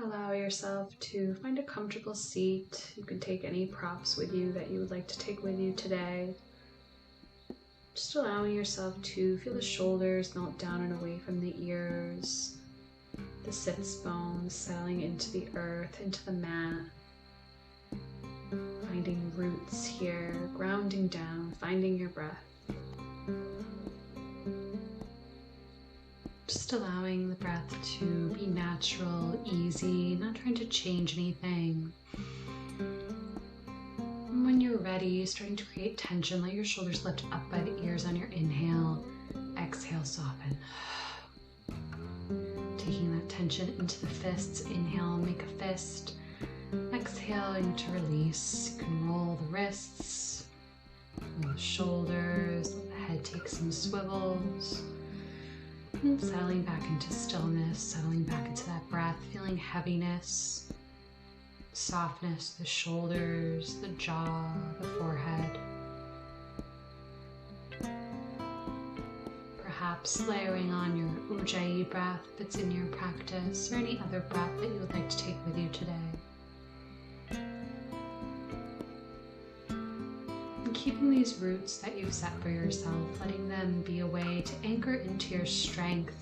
Allow yourself to find a comfortable seat. You can take any props with you that you would like to take with you today. Just allowing yourself to feel the shoulders melt down and away from the ears, the sits bones settling into the earth, into the mat. Finding roots here, grounding down, finding your breath. Just allowing the breath to be natural, easy, not trying to change anything. And when you're ready, starting to create tension, let your shoulders lift up by the ears on your inhale. Exhale, soften. Taking that tension into the fists. Inhale, make a fist. Exhaling to release. You can roll the wrists, roll the shoulders, let the head take some swivels. And settling back into stillness, settling back into that breath, feeling heaviness, softness, the shoulders, the jaw, the forehead. Perhaps layering on your Ujjayi breath if it's in your practice, or any other breath that you would like to take with you today. And keeping these roots that you've set for yourself, letting them be a way to anchor into your strength,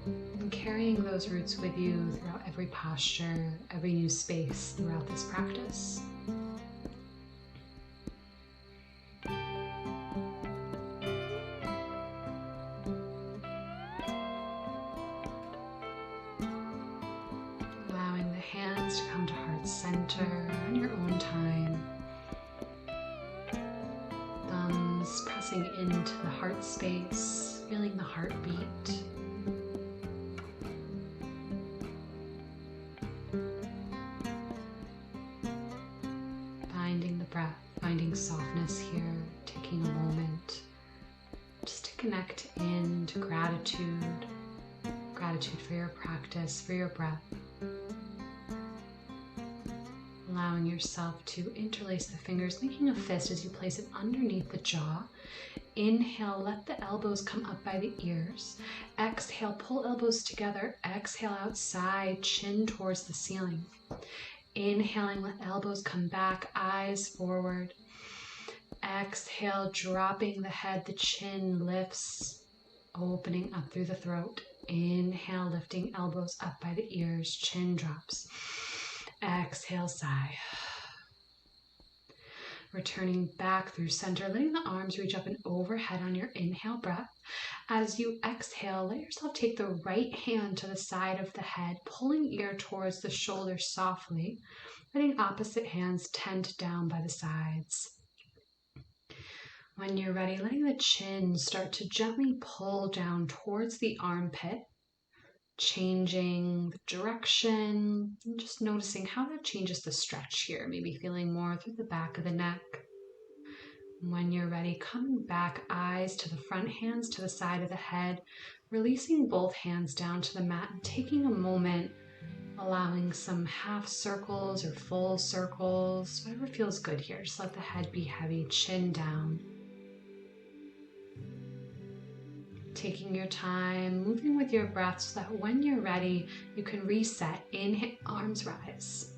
and carrying those roots with you throughout every posture, every new space throughout this practice. Allowing the hands to come to heart center on your own time. Thumbs pressing into the heart space, feeling the heartbeat. Finding the breath, finding softness here, taking a moment just to connect into gratitude. Gratitude for your practice, for your breath. Allowing yourself to interlace the fingers, making a fist as you place it underneath the jaw. Inhale, let the elbows come up by the ears. Exhale, pull elbows together. Exhale out side, chin towards the ceiling. Inhaling, let elbows come back, eyes forward. Exhale, dropping the head, the chin lifts, opening up through the throat. Inhale, lifting elbows up by the ears, chin drops. Exhale, sigh. Returning back through center, letting the arms reach up and overhead on your inhale breath. As you exhale, let yourself take the right hand to the side of the head, pulling ear towards the shoulder softly, letting opposite hands tend down by the sides. When you're ready, letting the chin start to gently pull down towards the armpit, changing the direction, and just noticing how that changes the stretch here, maybe feeling more through the back of the neck. When you're ready, coming back, eyes to the front, hands to the side of the head, releasing both hands down to the mat and taking a moment, allowing some half circles or full circles, whatever feels good here. Just let the head be heavy, chin down. Taking your time, moving with your breath so that when you're ready, you can reset. Inhale, arms rise.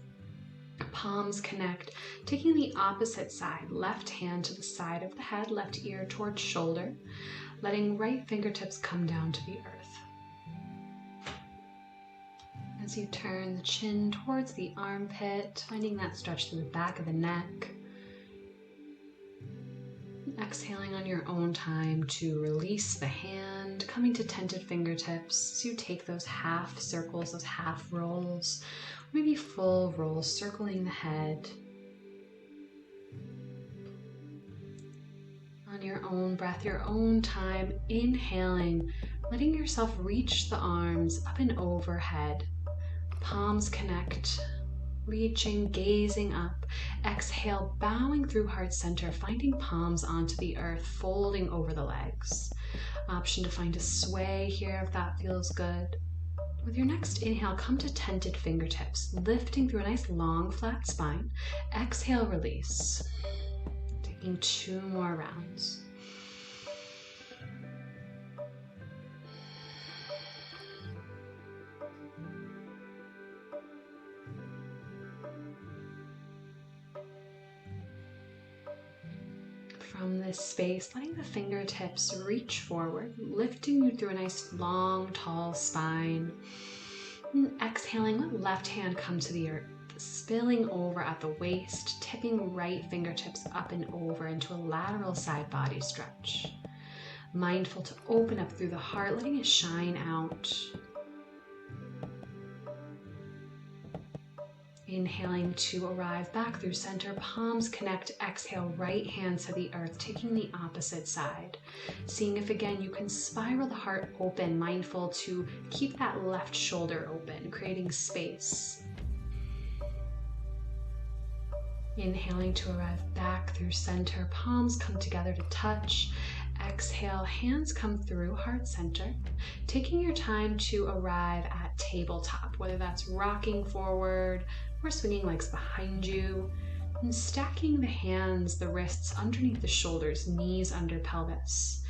Palms connect. Taking the opposite side, left hand to the side of the head, left ear towards shoulder, letting right fingertips come down to the earth. As you turn the chin towards the armpit, finding that stretch through the back of the neck. Exhaling on your own time to release the hand, coming to tented fingertips as you take those half circles, those half rolls, maybe full rolls, circling the head. On your own breath, your own time, inhaling, letting yourself reach the arms up and overhead. Palms connect. Reaching, gazing up. Exhale, bowing through heart center, finding palms onto the earth, folding over the legs. Option to find a sway here if that feels good. With your next inhale, come to tented fingertips, lifting through a nice long flat spine. Exhale, release. Taking 2 more rounds. From this space, letting the fingertips reach forward, lifting you through a nice long, tall spine. And exhaling, let left hand come to the earth, spilling over at the waist, tipping right fingertips up and over into a lateral side body stretch. Mindful to open up through the heart, letting it shine out. Inhaling to arrive back through center, palms connect, exhale, right hand to the earth, taking the opposite side. Seeing if again you can spiral the heart open, mindful to keep that left shoulder open, creating space. Inhaling to arrive back through center, palms come together to touch. Exhale, hands come through heart center, taking your time to arrive at tabletop, whether that's rocking forward or swinging legs behind you, and stacking the hands, the wrists underneath the shoulders, knees under pelvis.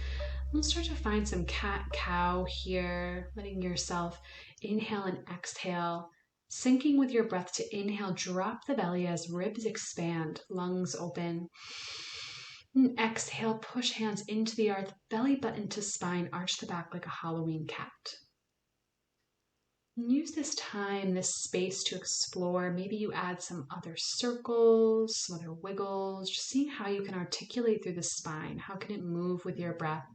We'll start to find some cat-cow here, letting yourself inhale and exhale, syncing with your breath to inhale, drop the belly as ribs expand, lungs open. And exhale, push hands into the earth, belly button to spine, arch the back like a Halloween cat. And use this time, this space to explore. Maybe you add some other circles, some other wiggles, just seeing how you can articulate through the spine. How can it move with your breath?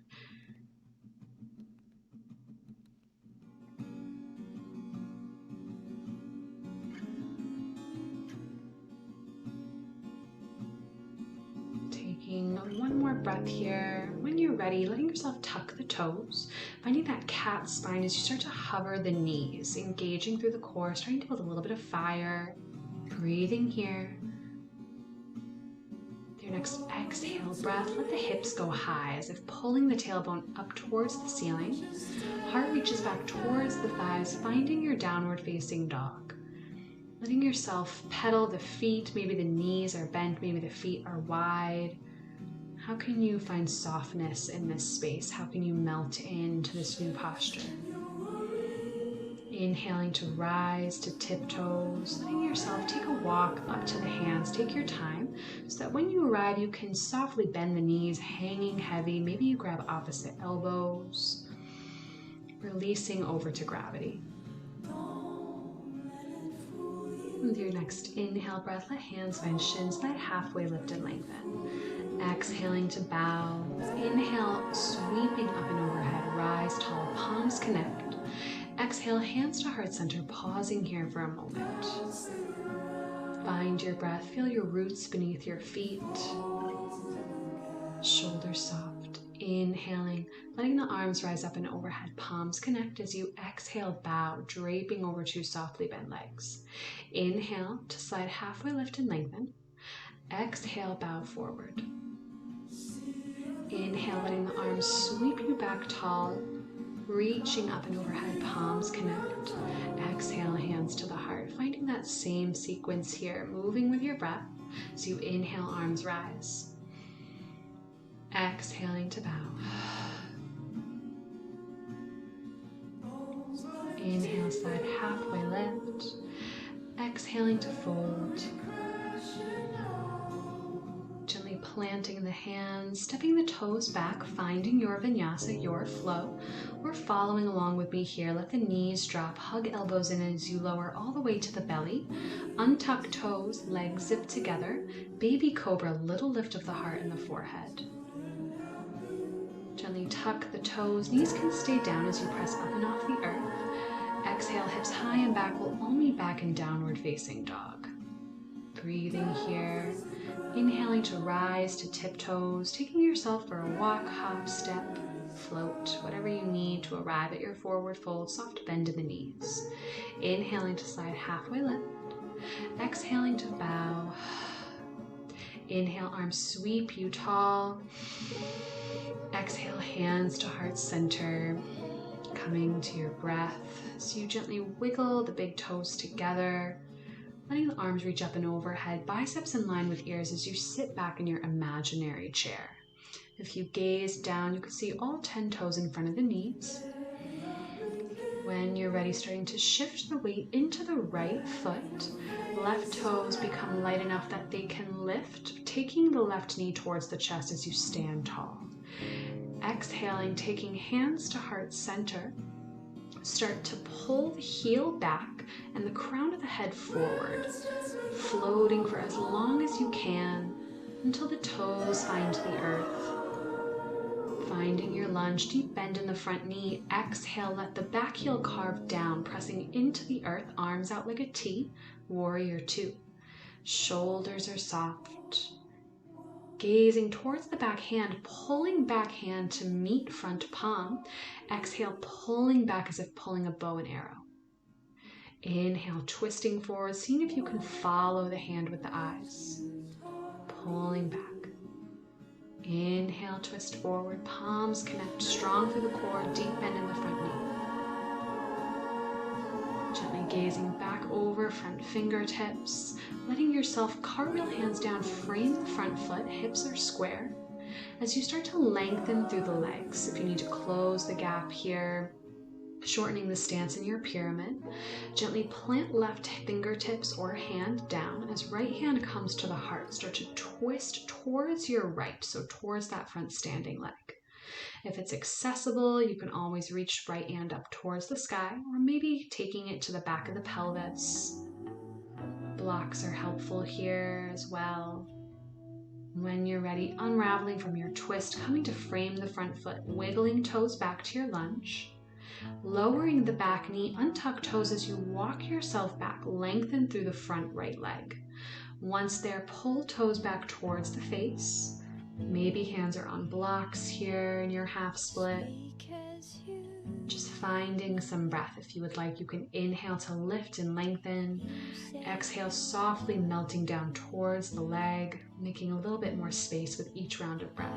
Taking one more breath here. When you're ready, letting yourself tuck the toes, finding that cat spine as you start to hover the knees, engaging through the core, starting to build a little bit of fire. Breathing here. With your next exhale breath, let the hips go high as if pulling the tailbone up towards the ceiling. Heart reaches back towards the thighs, finding your downward facing dog. Letting yourself pedal the feet, maybe the knees are bent, maybe the feet are wide. How can you find softness in this space? How can you melt into this new posture? Inhaling to rise to tiptoes, letting yourself take a walk up to the hands. Take your time so that when you arrive, you can softly bend the knees, hanging heavy. Maybe you grab opposite elbows, releasing over to gravity. With your next inhale breath, let hands find shins, let halfway lift and lengthen. Exhaling to bow. Inhale, sweeping up and overhead, rise tall, palms connect. Exhale, hands to heart center, pausing here for a moment. Find your breath, feel your roots beneath your feet. Shoulders soft. Inhaling, letting the arms rise up and overhead, palms connect as you exhale, bow, draping over two softly bent legs. Inhale to slide halfway, lift and lengthen. Exhale, bow forward. Inhale, letting the arms sweep you back tall, reaching up and overhead, palms connect. Exhale, hands to the heart, finding that same sequence here, moving with your breath. So you inhale, arms rise. Exhaling to bow. Inhale, slide halfway lift. Exhaling to fold. Gently planting the hands, stepping the toes back, finding your vinyasa, your flow. Or following along with me here. Let the knees drop, hug elbows in as you lower all the way to the belly. Untuck toes, legs zip together. Baby cobra, little lift of the heart and the forehead. Gently tuck the toes, knees can stay down as you press up and off the earth. Exhale, hips high and back, we'll all meet back in downward facing dog. Breathing here, inhaling to rise to tiptoes, taking yourself for a walk, hop, step, float, whatever you need to arrive at your forward fold, soft bend in the knees. Inhaling to slide halfway lift, exhaling to bow. Inhale, arms sweep you tall. Exhale, hands to heart center, coming to your breath. So you gently wiggle the big toes together, letting the arms reach up and overhead, biceps in line with ears as you sit back in your imaginary chair. If you gaze down, you can see all 10 toes in front of the knees. When you're ready, starting to shift the weight into the right foot. Left toes become light enough that they can lift, taking the left knee towards the chest as you stand tall. Exhaling, taking hands to heart center. Start to pull the heel back and the crown of the head forward, floating for as long as you can until the toes find the earth. Finding your lunge, deep bend in the front knee. Exhale, let the back heel carve down, pressing into the earth, arms out like a T, warrior two. Shoulders are soft. Gazing towards the back hand, pulling back hand to meet front palm. Exhale, pulling back as if pulling a bow and arrow. Inhale, twisting forward, seeing if you can follow the hand with the eyes. Pulling back. Inhale, twist forward, palms connect strong through the core, deep bend in the front knee. Gently gazing back over front fingertips, letting yourself cartwheel hands down, frame the front foot, hips are square. As you start to lengthen through the legs, if you need to close the gap here, shortening the stance in your pyramid, gently plant left fingertips or hand down as right hand comes to the heart. Start to twist towards your right, so towards that front standing leg. If it's accessible, you can always reach right hand up towards the sky, or maybe taking it to the back of the pelvis. Blocks are helpful here as well. When you're ready, unraveling from your twist, coming to frame the front foot, wiggling toes back to your lunge. Lowering the back knee, untuck toes as you walk yourself back, lengthen through the front right leg. Once there, pull toes back towards the face. Maybe hands are on blocks here in your half split. Just finding some breath. If you would like, you can inhale to lift and lengthen. Exhale, softly melting down towards the leg, making a little bit more space with each round of breath.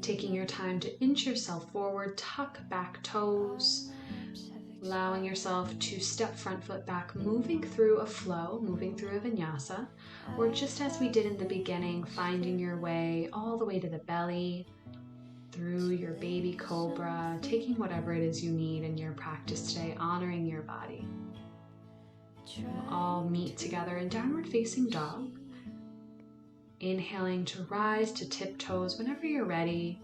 Taking your time to inch yourself forward, tuck back toes, allowing yourself to step front foot back, moving through a flow, moving through a vinyasa, or just as we did in the beginning, finding your way all the way to the belly, through your baby cobra, taking whatever it is you need in your practice today, honoring your body. We'll all meet together in downward facing dog. Inhaling to rise to tiptoes whenever you're ready,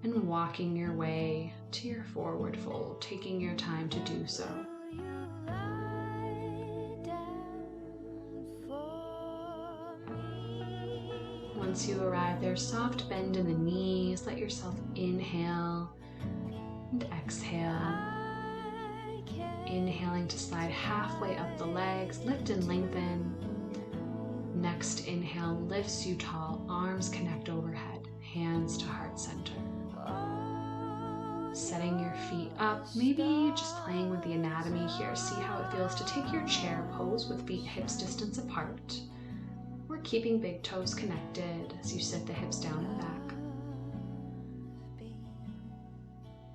and walking your way to your forward fold, taking your time to do so. Once you arrive there, soft bend in the knees, let yourself inhale and exhale. Inhaling to slide halfway up the legs, lift and lengthen. Next inhale lifts you tall, arms connect overhead, hands to heart center. Setting your feet up, maybe just playing with the anatomy here. See how it feels to take your chair pose with feet hips distance apart. We're keeping big toes connected as you sit the hips down and back.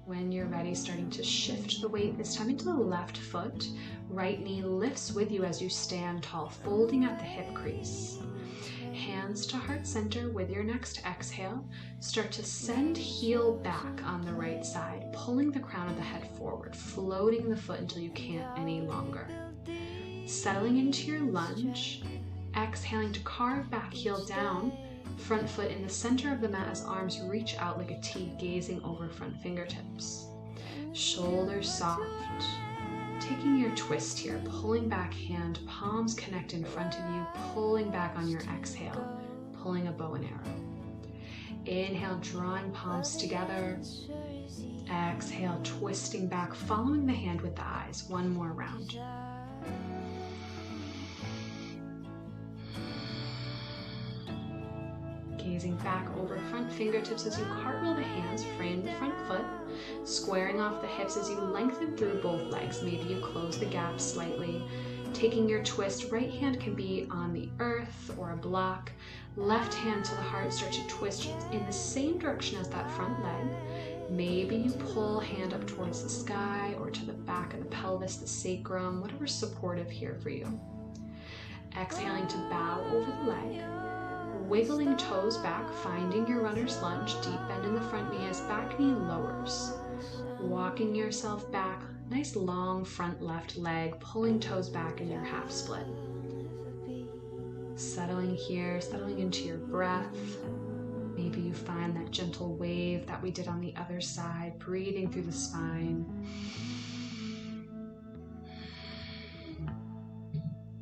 When you're ready, starting to shift the weight, this time into the left foot. Right knee lifts with you as you stand tall, folding at the hip crease. Hands to heart center with your next exhale. Start to send heel back on the right side, pulling the crown of the head forward, floating the foot until you can't any longer. Settling into your lunge. Exhaling to carve back heel down, front foot in the center of the mat as arms reach out like a T, gazing over front fingertips. Shoulders soft. Taking your twist here, pulling back hand, palms connect in front of you, pulling back on your exhale, pulling a bow and arrow. Inhale, drawing palms together. Exhale, twisting back, following the hand with the eyes. One more round. Gazing back over front fingertips as you cartwheel the hands, frame the front foot, squaring off the hips as you lengthen through both legs. Maybe you close the gap slightly. Taking your twist, right hand can be on the earth or a block. Left hand to the heart, start to twist in the same direction as that front leg. Maybe you pull hand up towards the sky or to the back of the pelvis, the sacrum, whatever's supportive here for you. Exhaling to bow over the leg. Wiggling toes back, finding your runner's lunge, deep bend in the front knee as back knee lowers. Walking yourself back, nice long front left leg, pulling toes back in your half split. Settling here, settling into your breath. Maybe you find that gentle wave that we did on the other side, breathing through the spine.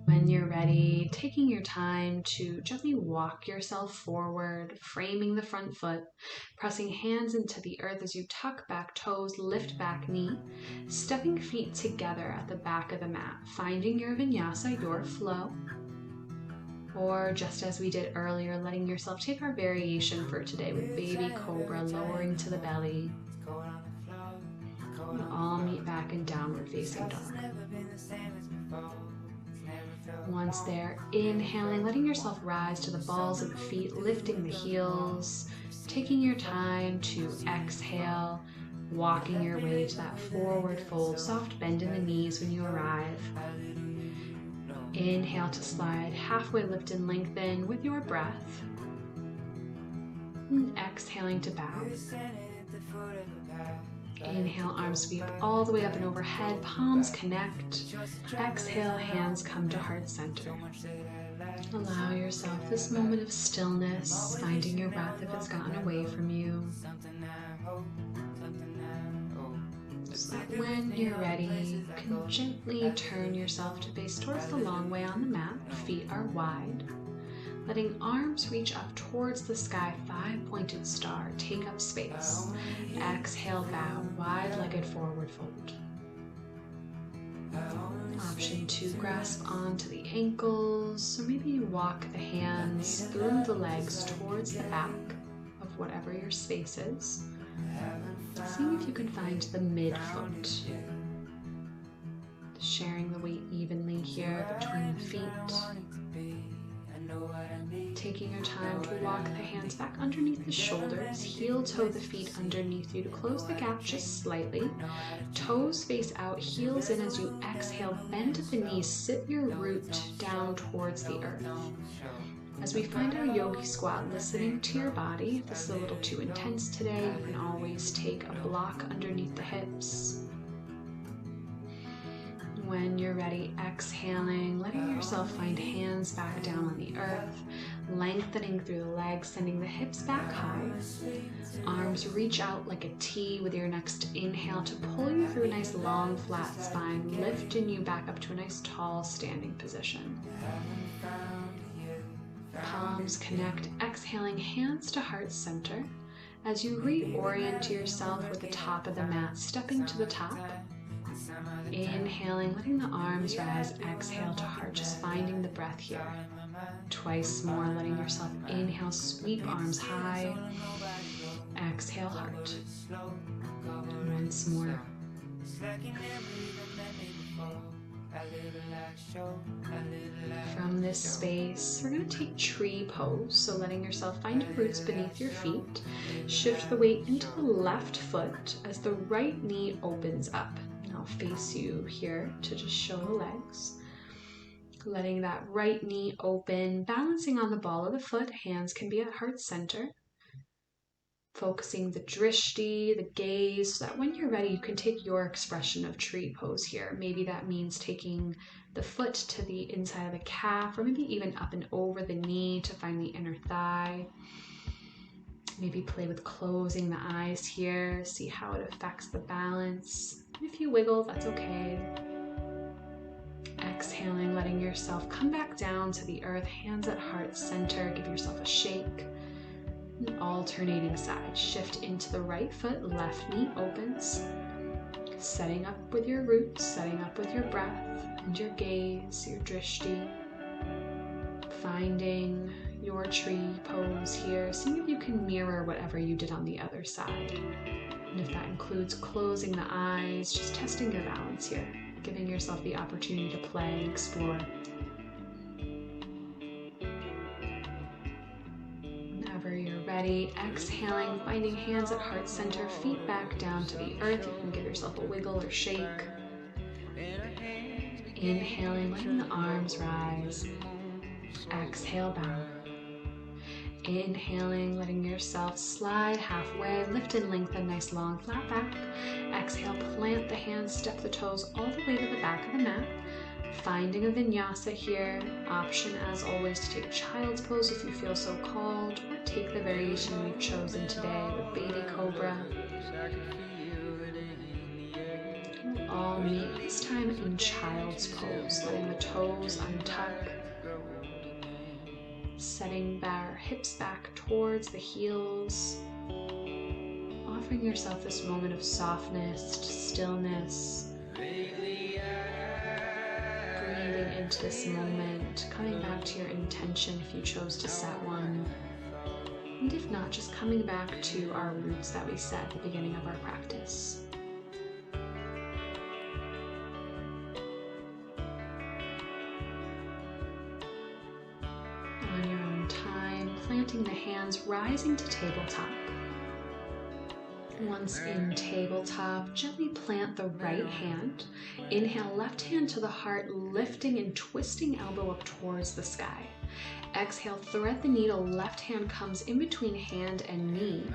When you're ready, taking your time to gently walk yourself forward, framing the front foot, pressing hands into the earth as you tuck back toes, lift back knee, stepping feet together at the back of the mat, finding your vinyasa, your flow. Or just as we did earlier, letting yourself take our variation for today with baby cobra, lowering to the belly. We'll all meet back in downward facing dog. Once there, inhaling, letting yourself rise to the balls of the feet, lifting the heels, taking your time to exhale, walking your way to that forward fold, soft bend in the knees when you arrive. Inhale to slide, halfway lift and lengthen with your breath. And exhaling to bow. Inhale, arms sweep all the way up and overhead, palms connect. Exhale, hands come to heart center. Allow yourself this moment of stillness, finding your breath if it's gotten away from you. So that when you're ready, you can gently turn yourself to face towards the long way on the mat. Feet are wide. Letting arms reach up towards the sky, 5-pointed star. Take up space. Exhale, bow, wide-legged forward fold. Option 2, grasp onto the ankles, or maybe you walk the hands through the legs towards the back of whatever your space is. See if you can find the midfoot. Sharing the weight evenly here between the feet. Taking your time to walk the hands back underneath the shoulders, heel toe the feet underneath you to close the gap just slightly. Toes face out, heels in as you exhale, bend at the knees, sit your root down towards the earth. As we find our yogi squat, listening to your body. If this is a little too intense today, you can always take a block underneath the hips. When you're ready, exhaling, letting yourself find hands back down on the earth, lengthening through the legs, sending the hips back high. Arms reach out like a T with your next inhale to pull you through a nice long flat spine, lifting you back up to a nice tall standing position. Palms connect, exhaling, hands to heart center. As you reorient yourself with the top of the mat, stepping to the top. Inhaling, letting the arms rise, exhale to heart, just finding the breath here. Twice more, letting yourself inhale, sweep arms high. Exhale, heart. Once more. From this space, we're going to take tree pose, so letting yourself find your roots beneath your feet. Shift the weight into the left foot as the right knee opens up. And I'll face you here to just show the legs. Letting that right knee open, balancing on the ball of the foot, hands can be at heart center. Focusing the drishti, the gaze, so that when you're ready, you can take your expression of tree pose here. Maybe that means taking the foot to the inside of the calf, or maybe even up and over the knee to find the inner thigh. Maybe play with closing the eyes here, see how it affects the balance. If you wiggle, that's okay. Exhaling, letting yourself come back down to the earth, hands at heart center, give yourself a shake. Alternating sides, shift into the right foot, left knee opens. Setting up with your roots, setting up with your breath and your gaze, your drishti. Finding your tree pose here, seeing if you can mirror whatever you did on the other side. And if that includes closing the eyes, just testing your balance here, giving yourself the opportunity to play and explore. Whenever you're ready, exhaling, finding hands at heart center, feet back down to the earth. You can give yourself a wiggle or shake. Inhaling, letting the arms rise. Exhale, bow. Inhaling, letting yourself slide halfway, lift and lengthen, nice long flat back. Exhale, plant the hands, step the toes all the way to the back of the mat. Finding a vinyasa here. Option as always to take child's pose if you feel so called, or take the variation we've chosen today with baby cobra. We'll all meet this time in child's pose, letting the toes untuck. Setting our hips back towards the heels. Offering yourself this moment of softness, stillness. Breathing into this moment, coming back to your intention if you chose to set one. And if not, just coming back to our roots that we set at the beginning of our practice. On your own time, planting the hands, rising to tabletop. Once in tabletop, gently plant the right hand. Inhale, left hand to the heart, lifting and twisting elbow up towards the sky. Exhale, thread the needle, left hand comes in between hand and knee.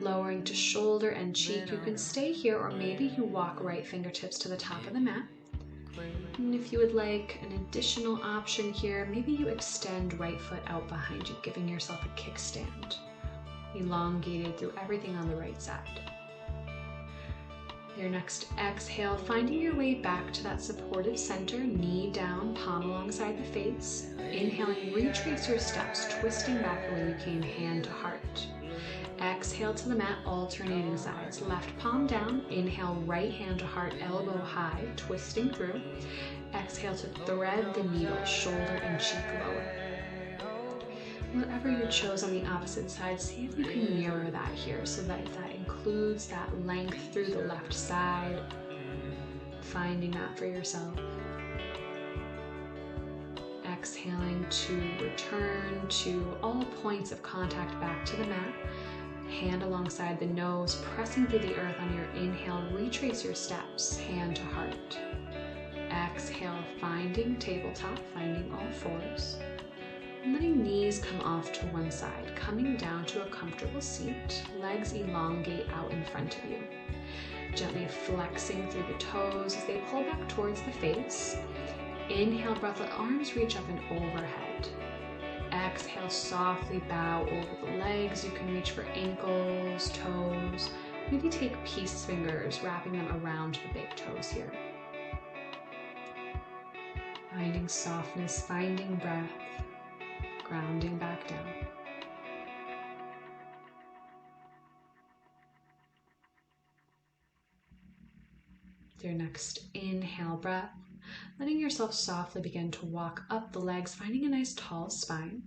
Lowering to shoulder and cheek, you can stay here or maybe you walk right fingertips to the top of the mat. And if you would like an additional option here, maybe you extend right foot out behind you, giving yourself a kickstand. Elongated through everything on the right side. Your next exhale, finding your way back to that supportive center, knee down, palm alongside the face. Inhaling, retrace your steps, twisting back the way you came, hand to heart. Exhale to the mat, alternating sides. Left palm down, inhale, right hand to heart, elbow high, twisting through. Exhale to thread the needle, shoulder and cheek lower. Whatever you chose on the opposite side, see if you can mirror that here so that includes that length through the left side, finding that for yourself. Exhaling to return to all points of contact back to the mat. Hand alongside the nose, pressing through the earth on your inhale, retrace your steps, hand to heart. Exhale, finding tabletop, finding all fours. Letting knees come off to one side, coming down to a comfortable seat, legs elongate out in front of you. Gently flexing through the toes as they pull back towards the face. Inhale, breath, let arms reach up and overhead. Exhale, softly bow over the legs. You can reach for ankles, toes. Maybe take peace fingers, wrapping them around the big toes here. Finding softness, finding breath. Grounding back down. With your next inhale breath, letting yourself softly begin to walk up the legs, finding a nice tall spine.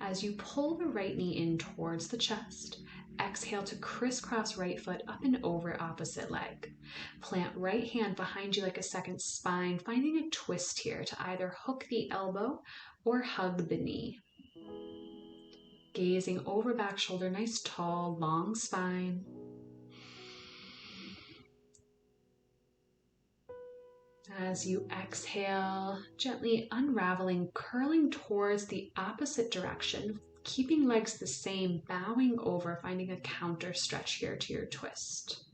As you pull the right knee in towards the chest, exhale to crisscross right foot up and over opposite leg. Plant right hand behind you like a second spine, finding a twist here to either hook the elbow or hug the knee. Gazing over back shoulder, nice tall, long spine. As you exhale, gently unraveling, curling towards the opposite direction, keeping legs the same, bowing over, finding a counter stretch here to your twist.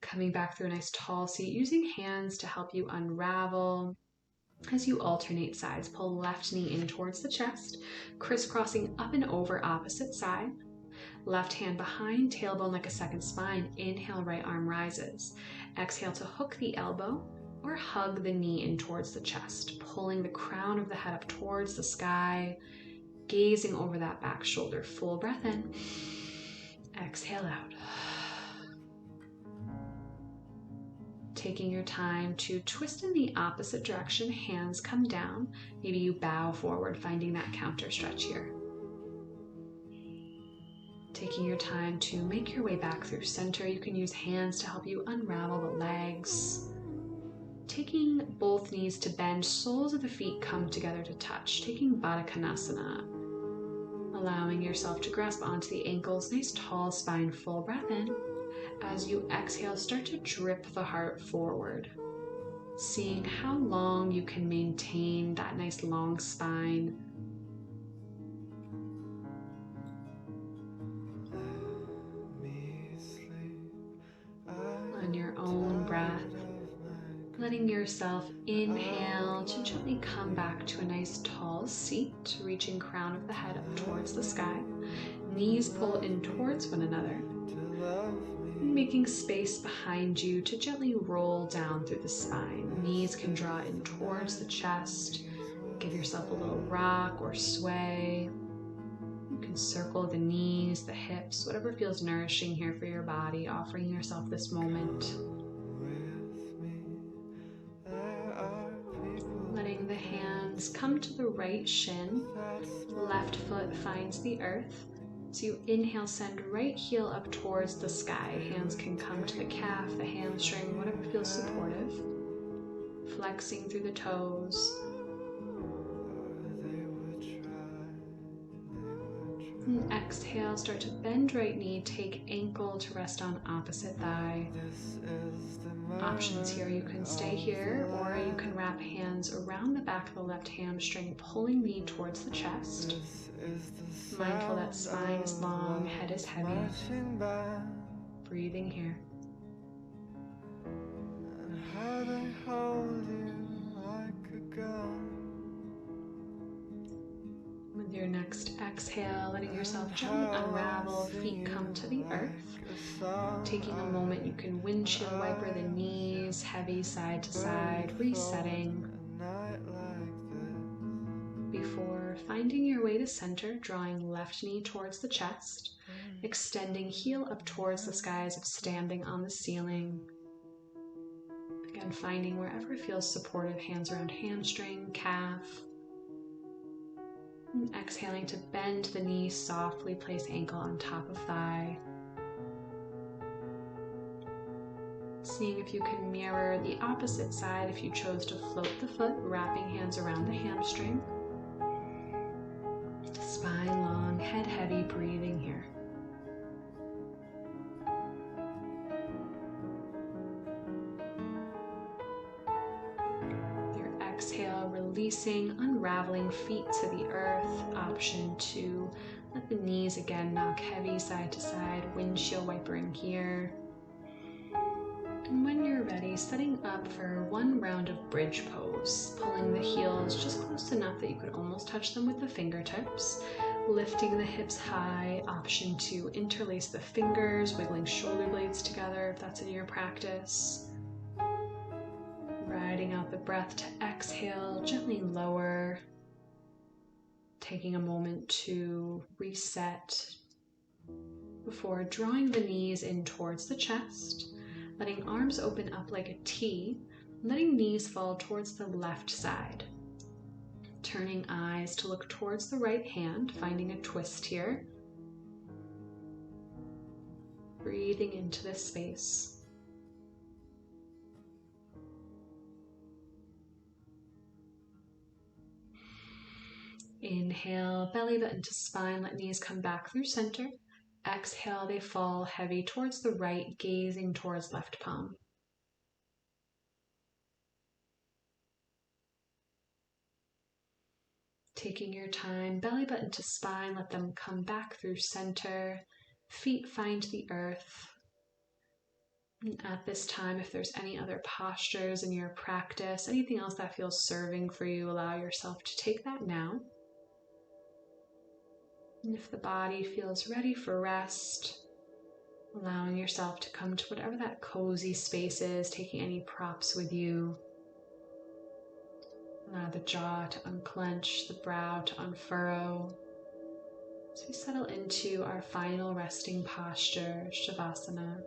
Coming back through a nice tall seat, using hands to help you unravel. As you alternate sides, pull left knee in towards the chest, crisscrossing up and over opposite side. Left hand behind, tailbone like a second spine. Inhale, right arm rises. Exhale to hook the elbow or hug the knee in towards the chest, pulling the crown of the head up towards the sky, gazing over that back shoulder. Full breath in. Exhale out. Taking your time to twist in the opposite direction, hands come down. Maybe you bow forward, finding that counter stretch here. Taking your time to make your way back through center. You can use hands to help you unravel the legs. Taking both knees to bend, soles of the feet come together to touch. Taking Baddha Konasana. Allowing yourself to grasp onto the ankles, nice tall spine, full breath in. As you exhale, start to drip the heart forward. Seeing how long you can maintain that nice long spine. yourself, inhale to gently come back to a nice tall seat, reaching crown of the head up towards the sky. Knees pull in towards one another, making space behind you to gently roll down through the spine. Knees can draw in towards the chest. Give yourself a little rock or sway. You can circle the knees, the hips, whatever feels nourishing here for your body, offering yourself this moment. Letting the hands come to the right shin, left foot finds the earth. So you inhale, send right heel up towards the sky. Hands can come to the calf, the hamstring, whatever feels supportive. Flexing through the toes. And exhale, start to bend right knee, take ankle to rest on opposite thigh. Options here, you can stay here or you can wrap hands around the back of the left hamstring, pulling knee towards the chest. Mindful that spine is long, head is heavy. Breathing here. With your next exhale, letting yourself gently unravel, feet come to the earth. Taking a moment, you can windshield wiper the knees, heavy side to side, resetting. Before finding your way to center, drawing left knee towards the chest, extending heel up towards the sky as if standing on the ceiling. Again, finding wherever feels supportive, hands around hamstring, calf. And exhaling to bend the knee, softly place ankle on top of thigh. Seeing if you can mirror the opposite side if you chose to float the foot, wrapping hands around the hamstring. Spine long, head heavy, breathing here. Your exhale, releasing, unraveling feet to the earth. Option 2, let the knees again knock heavy side to side, windshield wipering here. And when you're ready, setting up for one round of bridge pose, pulling the heels just close enough that you could almost touch them with the fingertips, lifting the hips high. Option 2, interlace the fingers, wiggling shoulder blades together if that's in your practice. Riding out the breath to exhale, gently lower, taking a moment to reset before drawing the knees in towards the chest. Letting arms open up like a T, letting knees fall towards the left side. Turning eyes to look towards the right hand, finding a twist here. Breathing into this space. Inhale, belly button to spine, let knees come back through center. Exhale, they fall heavy towards the right, gazing towards left palm. Taking your time, belly button to spine, let them come back through center. Feet find the earth. And at this time, if there's any other postures in your practice, anything else that feels serving for you, allow yourself to take that now. And if the body feels ready for rest, allowing yourself to come to whatever that cozy space is, taking any props with you. Allow the jaw to unclench, the brow to unfurrow. As we settle into our final resting posture, Shavasana.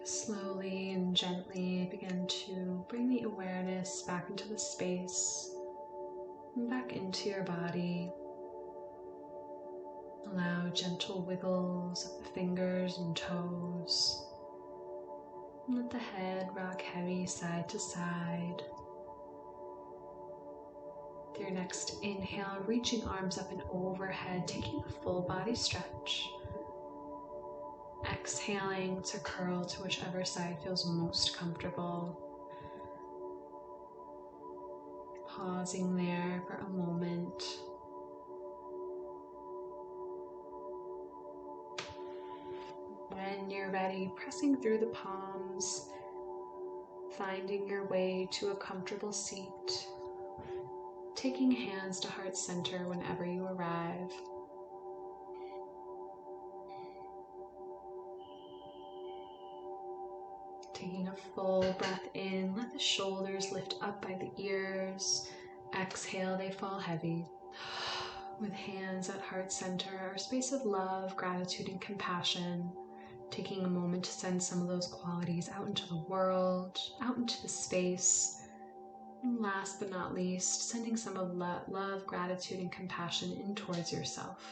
Slowly and gently begin to bring the awareness back into the space and back into your body. Allow gentle wiggles of the fingers and toes. Let the head rock heavy side to side. With your next inhale, reaching arms up and overhead, taking a full body stretch. Exhaling to curl to whichever side feels most comfortable. Pausing there for a moment. When you're ready, pressing through the palms, finding your way to a comfortable seat, taking hands to heart center whenever you arrive. Taking a full breath in, let the shoulders lift up by the ears. Exhale, they fall heavy. With hands at heart center, our space of love, gratitude, and compassion. Taking a moment to send some of those qualities out into the world, out into the space. And last but not least, sending some of love, gratitude, and compassion in towards yourself.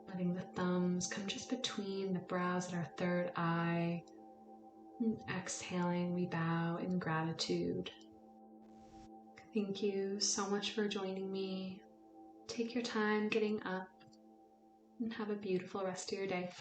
Letting the thumbs come just between the brows at our third eye. And exhaling, we bow in gratitude. Thank you so much for joining me. Take your time getting up and have a beautiful rest of your day.